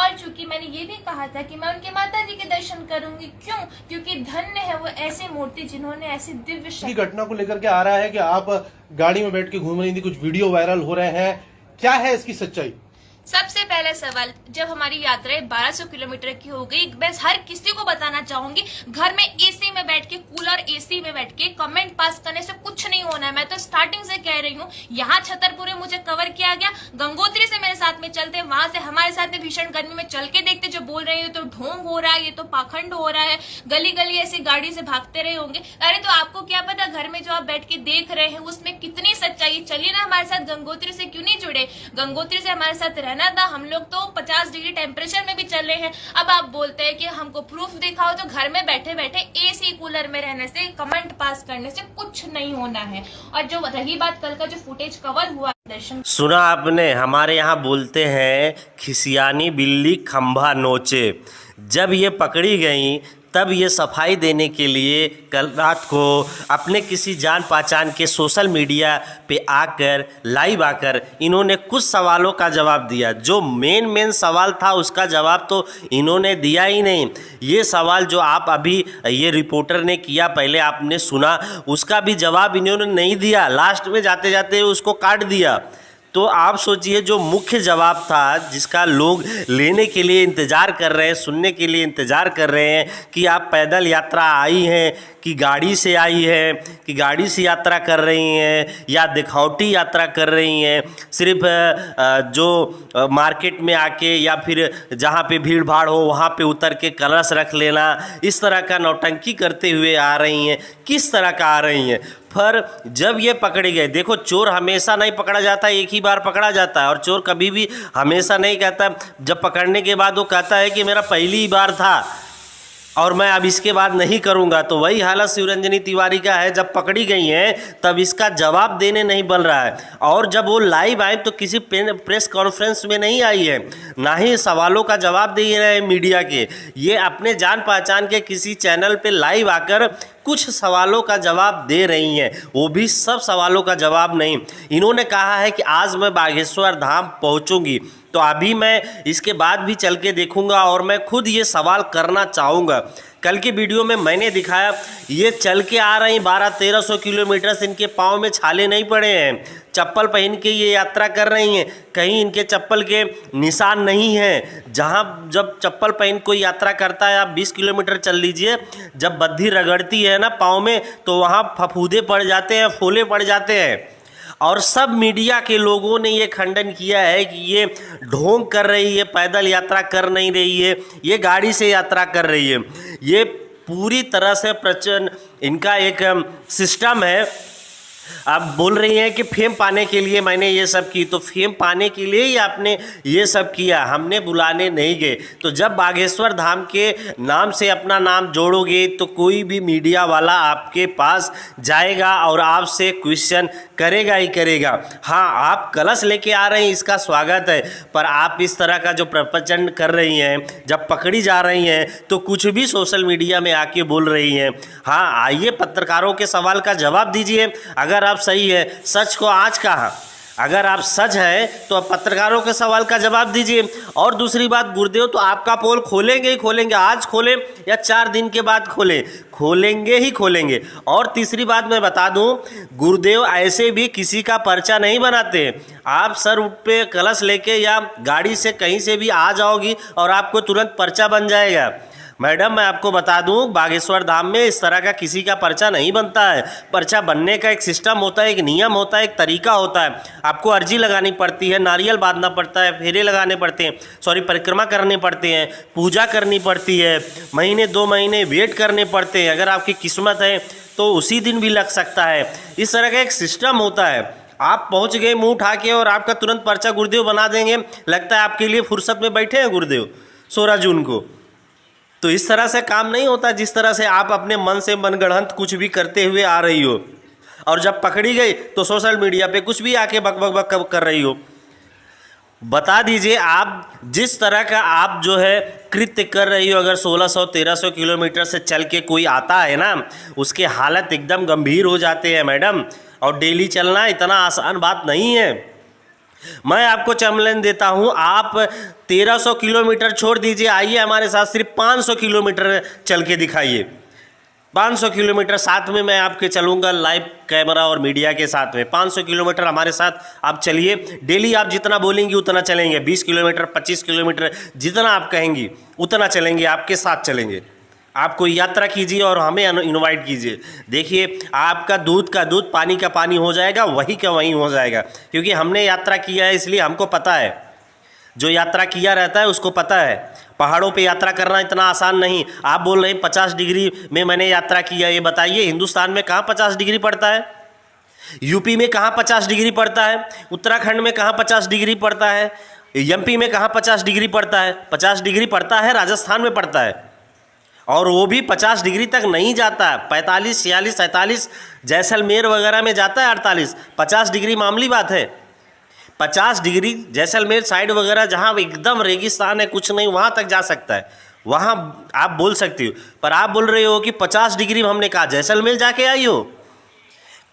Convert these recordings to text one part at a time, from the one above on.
और चूंकि मैंने ये भी कहा था कि मैं उनके माता जी के दर्शन करूंगी, क्यों? क्योंकि धन्य है वो ऐसी मूर्ति जिन्होंने ऐसी दिव्य शक्ति। घटना को लेकर के आ रहा है कि आप गाड़ी में बैठ के घूम रही थी, कुछ वीडियो वायरल हो रहे हैं, क्या है इसकी सच्चाई? सबसे पहला सवाल, जब हमारी यात्रा 1200 किलोमीटर की हो गई, मैं हर किसी को बताना चाहूंगी, घर में एसी में बैठ के, कूलर एसी में बैठ के कमेंट पास करने से कुछ नहीं होना है। मैं तो स्टार्टिंग से कह रही हूँ, यहाँ छतरपुर में मुझे कवर किया गया, गंगोत्री से मेरे साथ में चलते, वहां से हमारे साथ में भीषण गर्मी में चल के देखते, जो बोल रहे हो तो ढोंग हो रहा है, ये तो पाखंड हो रहा है, गली गली ऐसी गाड़ी से भागते रहे होंगे। अरे तो आपको क्या पता घर में जो आप बैठ के देख रहे हैं उसमें कितनी सच्चाई। चलिए ना हमारे साथ गंगोत्री से क्यों नहीं जुड़े, गंगोत्री से हमारे साथ रहना था। हम लोग तो 50 डिग्री टेम्परेचर में भी चल रहे हैं। अब आप बोलते हैं कि हमको प्रूफ दिखाओ, तो घर में बैठे बैठे एसी कूलर में रहने से, कमेंट पास करने से कुछ नहीं होना है। और जो रही बात कल का जो फुटेज कवर हुआ दर्शन, सुना आपने, हमारे यहाँ बोलते हैं खिसियानी बिल्ली खंभा नोचे। जब ये पकड़ी गई तब ये सफाई देने के लिए कल रात को अपने किसी जान पहचान के सोशल मीडिया पे आकर लाइव आकर इन्होंने कुछ सवालों का जवाब दिया। जो मेन सवाल था उसका जवाब तो इन्होंने दिया ही नहीं। ये सवाल जो आप अभी ये रिपोर्टर ने किया, पहले आपने सुना, उसका भी जवाब इन्होंने नहीं दिया, लास्ट में जाते जाते उसको काट दिया। तो आप सोचिए, जो मुख्य जवाब था जिसका लोग लेने के लिए इंतज़ार कर रहे हैं, सुनने के लिए इंतज़ार कर रहे हैं कि आप पैदल यात्रा आई हैं कि गाड़ी से आई है, कि गाड़ी से यात्रा कर रही हैं या दिखौटी यात्रा कर रही हैं, सिर्फ जो मार्केट में आके या फिर जहाँ पे भीड़ भाड़ हो वहाँ पे उतर के कलश रख लेना, इस तरह का नौटंकी करते हुए आ रही हैं, किस तरह का आ रही हैं। पर जब ये पकड़े गए, देखो चोर हमेशा नहीं पकड़ा जाता, एक ही बार पकड़ा जाता है, और चोर कभी भी हमेशा नहीं कहता, जब पकड़ने के बाद वो कहता है कि मेरा पहली ही बार था और मैं अब इसके बाद नहीं करूंगा। तो वही हालत शिवरंजनी तिवारी का है, जब पकड़ी गई हैं तब इसका जवाब देने नहीं बन रहा है। और जब वो लाइव आए तो किसी प्रेस कॉन्फ्रेंस में नहीं आई है, ना ही सवालों का जवाब दे रहे हैं मीडिया के। ये अपने जान पहचान के किसी चैनल पे लाइव आकर कुछ सवालों का जवाब दे रही हैं, वो भी सब सवालों का जवाब नहीं। इन्होंने कहा है कि आज मैं बागेश्वर धाम पहुंचूंगी, तो अभी मैं इसके बाद भी चल के देखूंगा और मैं खुद ये सवाल करना चाहूँगा। कल के वीडियो में मैंने दिखाया, ये चल के आ रही 1200-1300 किलोमीटर से, इनके पाँव में छाले नहीं पड़े हैं, चप्पल पहन के ये यात्रा कर रही हैं, कहीं इनके चप्पल के निशान नहीं हैं। जहाँ जब चप्पल पहन कोई यात्रा करता है, आप 20 किलोमीटर चल लीजिए, जब बद्धी रगड़ती है ना पाँव में, तो वहाँ फफूदे पड़ जाते हैं, फोले पड़ जाते हैं। और सब मीडिया के लोगों ने ये खंडन किया है कि ये ढोंग कर रही है, पैदल यात्रा कर नहीं रही है, ये गाड़ी से यात्रा कर रही है। ये पूरी तरह से प्रचंड इनका एक सिस्टम है। आप बोल रही हैं कि फेम पाने के लिए मैंने ये सब की, तो फेम पाने के लिए ही आपने ये सब किया, हमने बुलाने नहीं गए। तो जब बागेश्वर धाम के नाम से अपना नाम जोड़ोगे तो कोई भी मीडिया वाला आपके पास जाएगा और आपसे क्वेश्चन करेगा ही करेगा। हाँ, आप कलश लेके आ रहे हैं, इसका स्वागत है, पर आप इस तरह का जो प्रवचन कर रही हैं, जब पकड़ी जा रही हैं तो कुछ भी सोशल मीडिया में आके बोल रही हैं। हाँ, आइए पत्रकारों के सवाल का जवाब दीजिए। अगर आप सही है, सच को आज कहा, अगर आप सच हैं तो आप पत्रकारों के सवाल का जवाब दीजिए। और दूसरी बात, गुरुदेव तो आपका पोल खोलेंगे ही खोलेंगे, आज खोलें या 4 दिन के बाद खोलें, खोलेंगे ही खोलेंगे। और तीसरी बात मैं बता दूं, गुरुदेव ऐसे भी किसी का पर्चा नहीं बनाते। आप सर पे कलश लेके या गाड़ी से कहीं से भी आ जाओगी और आपको तुरंत पर्चा बन जाएगा। मैडम, मैं आपको बता दूं, बागेश्वर धाम में इस तरह का किसी का पर्चा नहीं बनता है। पर्चा बनने का एक सिस्टम होता है, एक नियम होता है, एक तरीका होता है। आपको अर्जी लगानी पड़ती है, नारियल बांधना पड़ता है, फेरे लगाने पड़ते हैं, परिक्रमा करने पड़ते हैं, पूजा करनी पड़ती है, महीने 2 महीने वेट करने पड़ते हैं। अगर आपकी किस्मत है तो उसी दिन भी लग सकता है। इस तरह का एक सिस्टम होता है। आप पहुँच गए मुँह उठा के और आपका तुरंत पर्चा गुरुदेव बना देंगे, लगता है आपके लिए फुर्सत में बैठे हैं गुरुदेव 16 जून को। तो इस तरह से काम नहीं होता, जिस तरह से आप अपने मन से मनगढ़ंत कुछ भी करते हुए आ रही हो, और जब पकड़ी गई तो सोशल मीडिया पे कुछ भी आके बक बक बक कर रही हो। बता दीजिए, आप जिस तरह का आप जो है कृत्य कर रही हो, अगर 1600-1300 किलोमीटर से चल के कोई आता है ना, उसके हालत एकदम गंभीर हो जाते हैं मैडम। और डेली चलना इतना आसान बात नहीं है। मैं आपको चैलेंज देता हूं, आप 1300 किलोमीटर छोड़ दीजिए, आइए हमारे साथ सिर्फ 500 किलोमीटर चल के दिखाइए। 500 किलोमीटर साथ में मैं आपके चलूँगा, लाइव कैमरा और मीडिया के साथ में। 500 किलोमीटर हमारे साथ आप चलिए। डेली आप जितना बोलेंगी उतना चलेंगे, 20 किलोमीटर 25 किलोमीटर जितना आप कहेंगी उतना चलेंगे, आपके साथ चलेंगे। आप कोई यात्रा कीजिए और हमें इनवाइट कीजिए। देखिए आपका दूध का दूध, पानी का पानी हो जाएगा, वही का वही हो जाएगा, क्योंकि हमने यात्रा किया है इसलिए हमको पता है। जो यात्रा किया रहता है उसको पता है। पहाड़ों पे यात्रा करना इतना आसान नहीं। आप बोल रहे हैं 50 डिग्री में मैंने यात्रा किया, ये बताइए हिंदुस्तान में कहाँ 50 डिग्री पड़ता है? यूपी में कहाँ 50 डिग्री पड़ता है? उत्तराखंड में कहाँ 50 डिग्री पड़ता है? एमपी में कहाँ 50 डिग्री पड़ता है? 50 डिग्री पड़ता है राजस्थान में पड़ता है, और वो भी 50 डिग्री तक नहीं जाता है। 45 46 47 जैसलमेर वगैरह में जाता है 48। 50 डिग्री मामूली बात है। 50 डिग्री जैसलमेर साइड वगैरह जहाँ एकदम रेगिस्तान है, कुछ नहीं, वहाँ तक जा सकता है, वहाँ आप बोल सकती हो। पर आप बोल रहे हो कि 50 डिग्री में हमने कहा जैसलमेर जाके आई हो।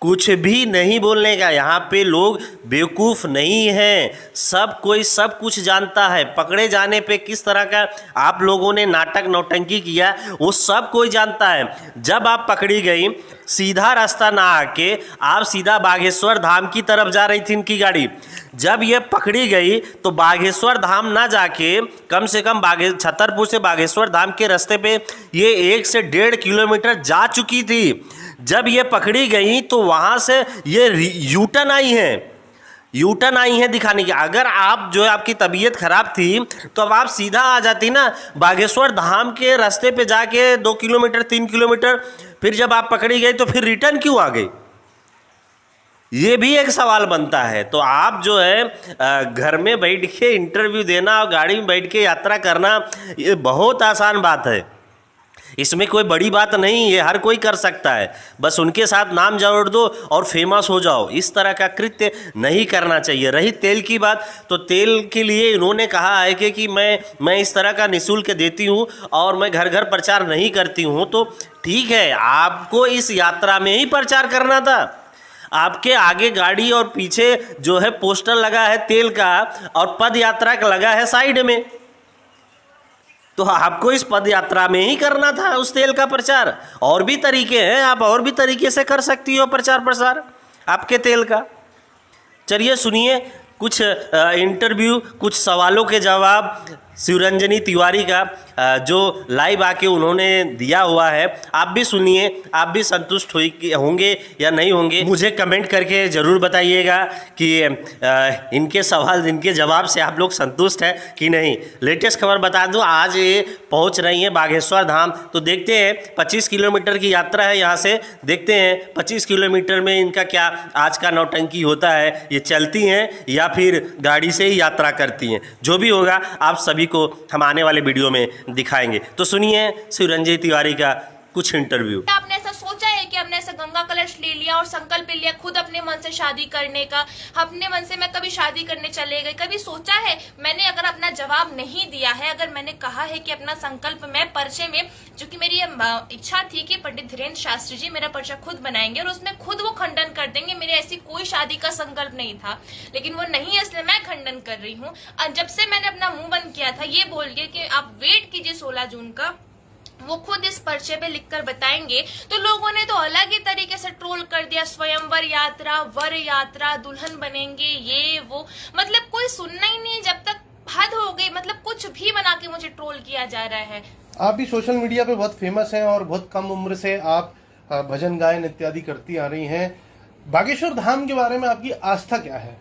कुछ भी नहीं बोलने का, यहाँ पे लोग बेवकूफ़ नहीं हैं, सब कोई सब कुछ जानता है। पकड़े जाने पे किस तरह का आप लोगों ने नाटक नौटंकी किया वो सब कोई जानता है। जब आप पकड़ी गई, सीधा रास्ता ना आके आप सीधा बागेश्वर धाम की तरफ जा रही थी इनकी गाड़ी। जब ये पकड़ी गई तो बागेश्वर धाम ना जाके कम से कम छतरपुर से बागेश्वर धाम के रास्ते पे ये 1 से 1.5 किलोमीटर जा चुकी थी। जब ये पकड़ी गई तो वहाँ से ये यूटर्न आई हैं दिखाने की। अगर आप जो है आपकी तबीयत खराब थी तो अब आप सीधा आ जाती ना बागेश्वर धाम के रास्ते पे जाके 2 किलोमीटर 3 किलोमीटर। फिर जब आप पकड़ी गई तो फिर रिटर्न क्यों आ गई? ये भी एक सवाल बनता है। तो आप जो है घर में बैठ के इंटरव्यू देना और गाड़ी में बैठ के यात्रा करना, ये बहुत आसान बात है, इसमें कोई बड़ी बात नहीं, ये हर कोई कर सकता है। बस उनके साथ नाम जोड़ दो और फेमस हो जाओ। इस तरह का कृत्य नहीं करना चाहिए। रही तेल की बात, तो तेल के लिए इन्होंने कहा है कि मैं इस तरह का निःशुल्क देती हूँ और मैं घर घर प्रचार नहीं करती हूँ। तो ठीक है, आपको इस यात्रा में ही प्रचार करना था। आपके आगे गाड़ी और पीछे जो है पोस्टर लगा है तेल का और पद यात्रा का लगा है साइड में, तो आपको इस पद यात्रा में ही करना था उस तेल का प्रचार। और भी तरीके हैं, आप और भी तरीके से कर सकती हो प्रचार प्रसार आपके तेल का। चलिए सुनिए कुछ इंटरव्यू, कुछ सवालों के जवाब शिवरंजनी तिवारी का जो लाइव आके उन्होंने दिया हुआ है। आप भी सुनिए, आप भी संतुष्ट होंगे या नहीं होंगे, मुझे कमेंट करके ज़रूर बताइएगा कि इनके सवाल, इनके जवाब से आप लोग संतुष्ट हैं कि नहीं। लेटेस्ट खबर बता दूं, आज ये पहुंच रही हैं बागेश्वर धाम। तो देखते हैं, 25 किलोमीटर की यात्रा है यहाँ से, देखते हैं 25 किलोमीटर में इनका क्या आज का नौटंकी होता है। ये चलती हैं या फिर गाड़ी से ही यात्रा करती हैं, जो भी होगा आप सभी को हम आने वाले वीडियो में दिखाएंगे। तो सुनिए शिवरंजनी तिवारी का कुछ इंटरव्यू। आपने ऐसा सोचा है कि हमने ऐसा गंगा कलश ले लिया और संकल्प लिया खुद अपने मन से शादी करने का? अपने मन से मैं कभी शादी करने चले गए, कभी सोचा है? मैंने अगर अपना जवाब नहीं दिया है, अगर मैंने कहा है कि अपना संकल्प मैं पर्चे में, जो कि मेरी इच्छा थी कि पंडित धीरेन्द्र शास्त्री जी मेरा पर्चा खुद बनाएंगे और उसमें खुद वो खंडन कर देंगे, मेरे ऐसी कोई शादी का संकल्प नहीं था, लेकिन वो नहीं है, इसलिए मैं खंडन कर रही हूँ। जब से मैंने अपना मुंह बंद किया था ये बोल के कि आप वेट कीजिए 16 जून का, वो खुद इस पर्चे पे लिखकर बताएंगे, तो लोगों ने तो अलग ही तरीके से ट्रोल कर दिया। स्वयंवर यात्रा, वर यात्रा, दुल्हन बनेंगे, ये वो, मतलब कोई सुनना ही नहीं, जब तक हद हो गई, मतलब कुछ भी बना के मुझे ट्रोल किया जा रहा है। आप भी सोशल मीडिया पे बहुत फेमस हैं और बहुत कम उम्र से आप भजन गायन इत्यादि करती आ रही हैं। बागेश्वर धाम के बारे में आपकी आस्था क्या है?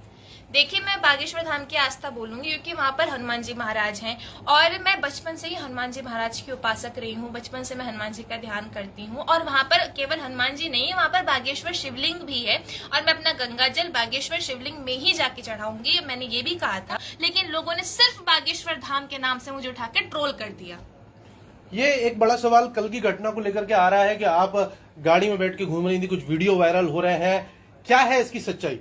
देखिए, मैं बागेश्वर धाम की आस्था बोलूंगी क्योंकि वहाँ पर हनुमान जी महाराज हैं और मैं बचपन से ही हनुमान जी महाराज की उपासक रही हूँ। बचपन से मैं हनुमान जी का ध्यान करती हूँ और वहाँ पर केवल हनुमान जी नहीं है, वहाँ पर बागेश्वर शिवलिंग भी है और मैं अपना गंगा जल बागेश्वर शिवलिंग में ही जाके चढ़ाऊंगी, मैंने ये भी कहा था। लेकिन लोगों ने सिर्फ बागेश्वर धाम के नाम से मुझे उठा के ट्रोल कर दिया। ये एक बड़ा सवाल कल की घटना को लेकर के आ रहा है कि आप गाड़ी में बैठ के घूम रही थी, कुछ वीडियो वायरल हो रहे हैं, क्या है इसकी सच्चाई?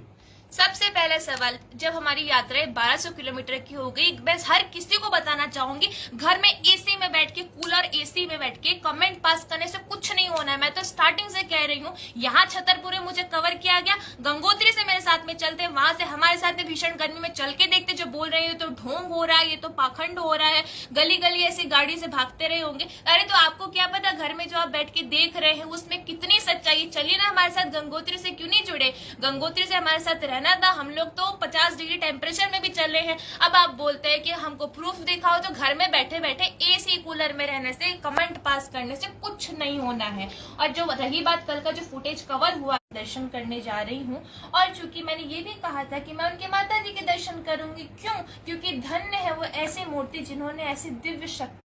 सबसे पहला सवाल, जब हमारी यात्राएं 1200 किलोमीटर की हो गई, मैं हर किसी को बताना चाहूंगी, घर में एसी में बैठ के, कूलर एसी में बैठ के कमेंट पास करने से कुछ नहीं होना है। मैं तो स्टार्टिंग से कह रही हूँ, यहाँ छतरपुर में मुझे कवर किया गया, गंगोत्री से मेरे साथ में चलते, वहां से हमारे साथ में भीषण गर्मी में चल के देखते, जो बोल रहे हो तो ढोंग हो रहा है, ये तो पाखंड हो रहा है, गली गली ऐसी गाड़ी से भागते रहे होंगे। अरे तो आपको क्या पता घर में जो आप बैठ के देख रहे हैं उसमें कितनी सच्चाई। चलिए ना हमारे साथ गंगोत्री से क्यों नहीं जुड़े, गंगोत्री से हमारे साथ रहना था, हम लोग तो 50 डिग्री टेम्परेचर में भी चल रहे हैं। अब आप बोलते हैं कि हमको प्रूफ दिखाओ, तो घर में बैठे बैठे एसी कूलर में रहने से, कमेंट पास करने से कुछ नहीं होना है। और जो रही बात कल का जो फुटेज कवर हुआ, दर्शन करने जा रही हूँ, और चूंकि मैंने ये भी कहा था कि मैं उनके माता जी के दर्शन करूंगी, क्यों? क्योंकि धन्य है वो ऐसी मूर्ति जिन्होंने ऐसी दिव्य शक्ति